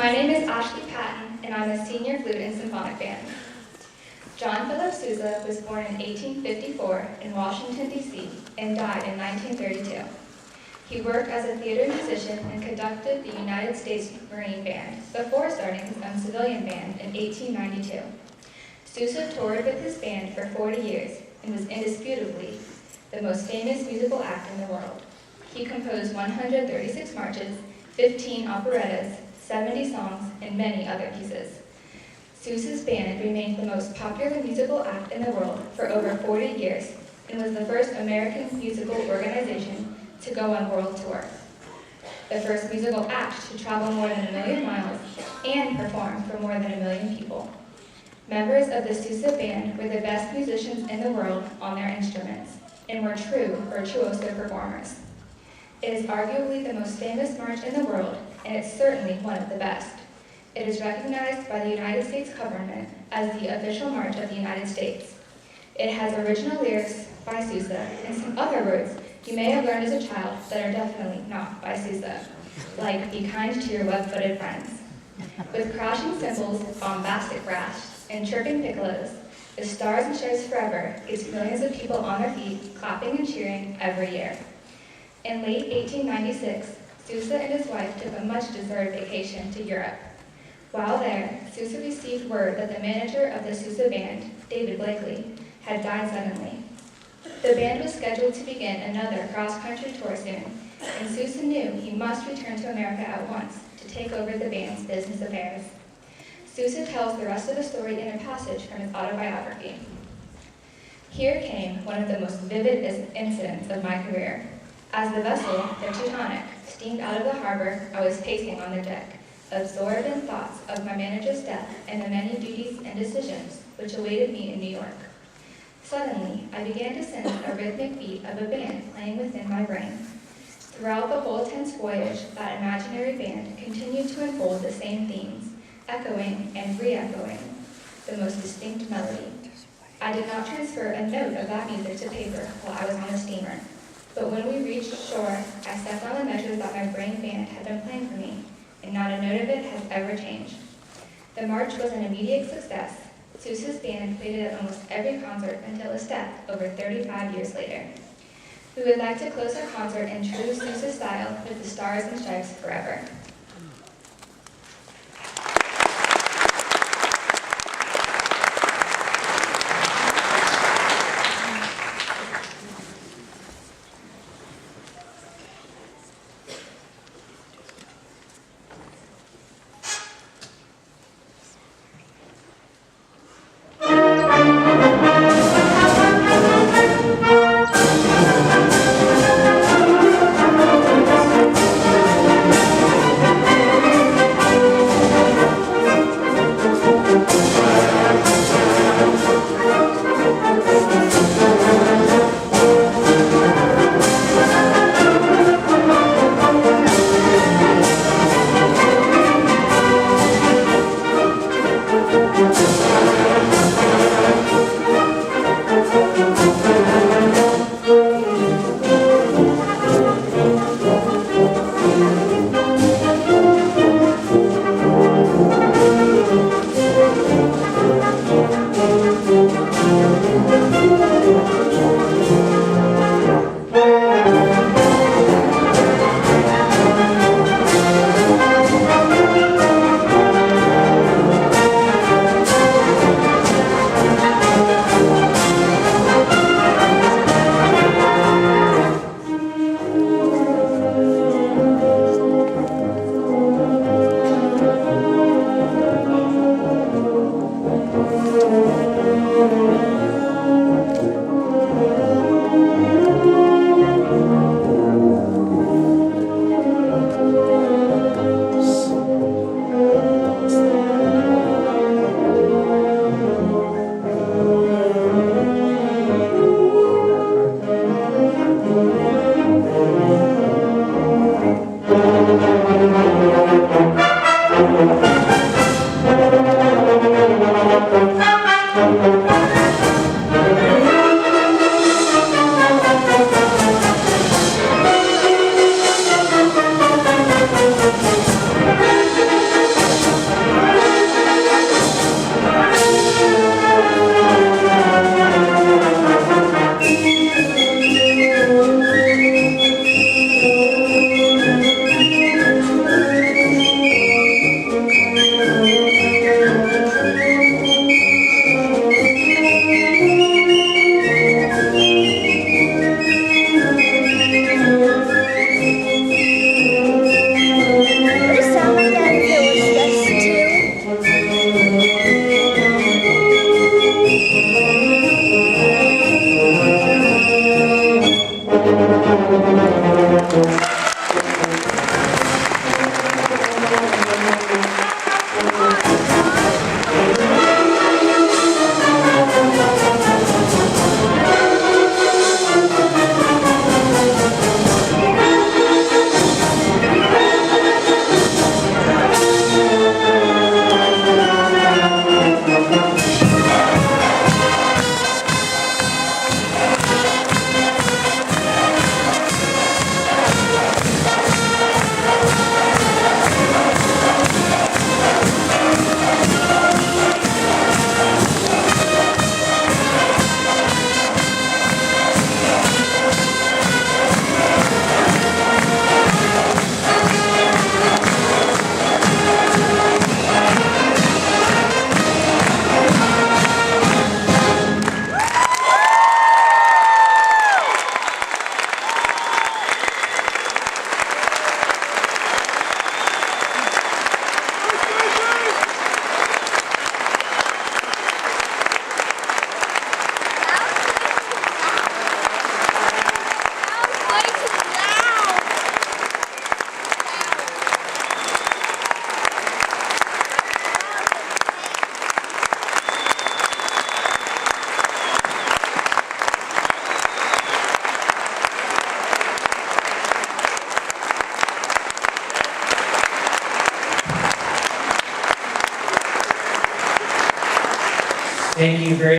My name is Ashley Patton, and I'm a senior flute and symphonic band. John Philip Sousa was born in 1854 in Washington, D.C., and died in 1932. He worked as a theater musician and conducted the United States Marine Band before starting his own civilian band in 1892. Sousa toured with his band for 40 years and was indisputably the most famous musical act in the world. He composed 136 marches, 15 operettas, 70 songs, and many other pieces. Sousa's band remained the most popular musical act in the world for over 40 years and was the first American musical organization to go on world tour, the first musical act to travel more than 1 million miles and perform for more than 1 million people. Members of the Sousa band were the best musicians in the world on their instruments and were true virtuoso performers. It is arguably the most famous march in the world, and it's certainly one of the best. It is recognized by the United States government as the official march of the United States. It has original lyrics by Sousa and some other words you may have learned as a child that are definitely not by Sousa, like "Be kind to your web-footed friends." With crashing cymbals, bombastic brass, and chirping piccolos, the Stars and Stripes Forever gets millions of people on their feet, clapping and cheering every year. In late 1896, Sousa and his wife took a much-deserved vacation to Europe. While there, Sousa received word that the manager of the Sousa band, David Blakely, had died suddenly. The band was scheduled to begin another cross-country tour soon, and Sousa knew he must return to America at once to take over the band's business affairs. Sousa tells the rest of the story in a passage from his autobiography. Here came one of the most vivid incidents of my career. As the vessel, the Teutonic, steamed out of the harbor, I was pacing on the deck, absorbed in thoughts of my manager's death and the many duties and decisions which awaited me in New York. Suddenly, I began to sense a rhythmic beat of a band playing within my brain. Throughout the whole tense voyage, that imaginary band continued to unfold the same themes, echoing and re-echoing the most distinct melody. I did not transfer a note of that music to paper while I was on the steamer. But when we reached shore, I stepped on the measures that my brain band had been playing for me, and not a note of it has ever changed. The march was an immediate success. Sousa's band played it at almost every concert until his death over 35 years later. We would like to close our concert in true Sousa style with the Stars and Stripes Forever. Thank you very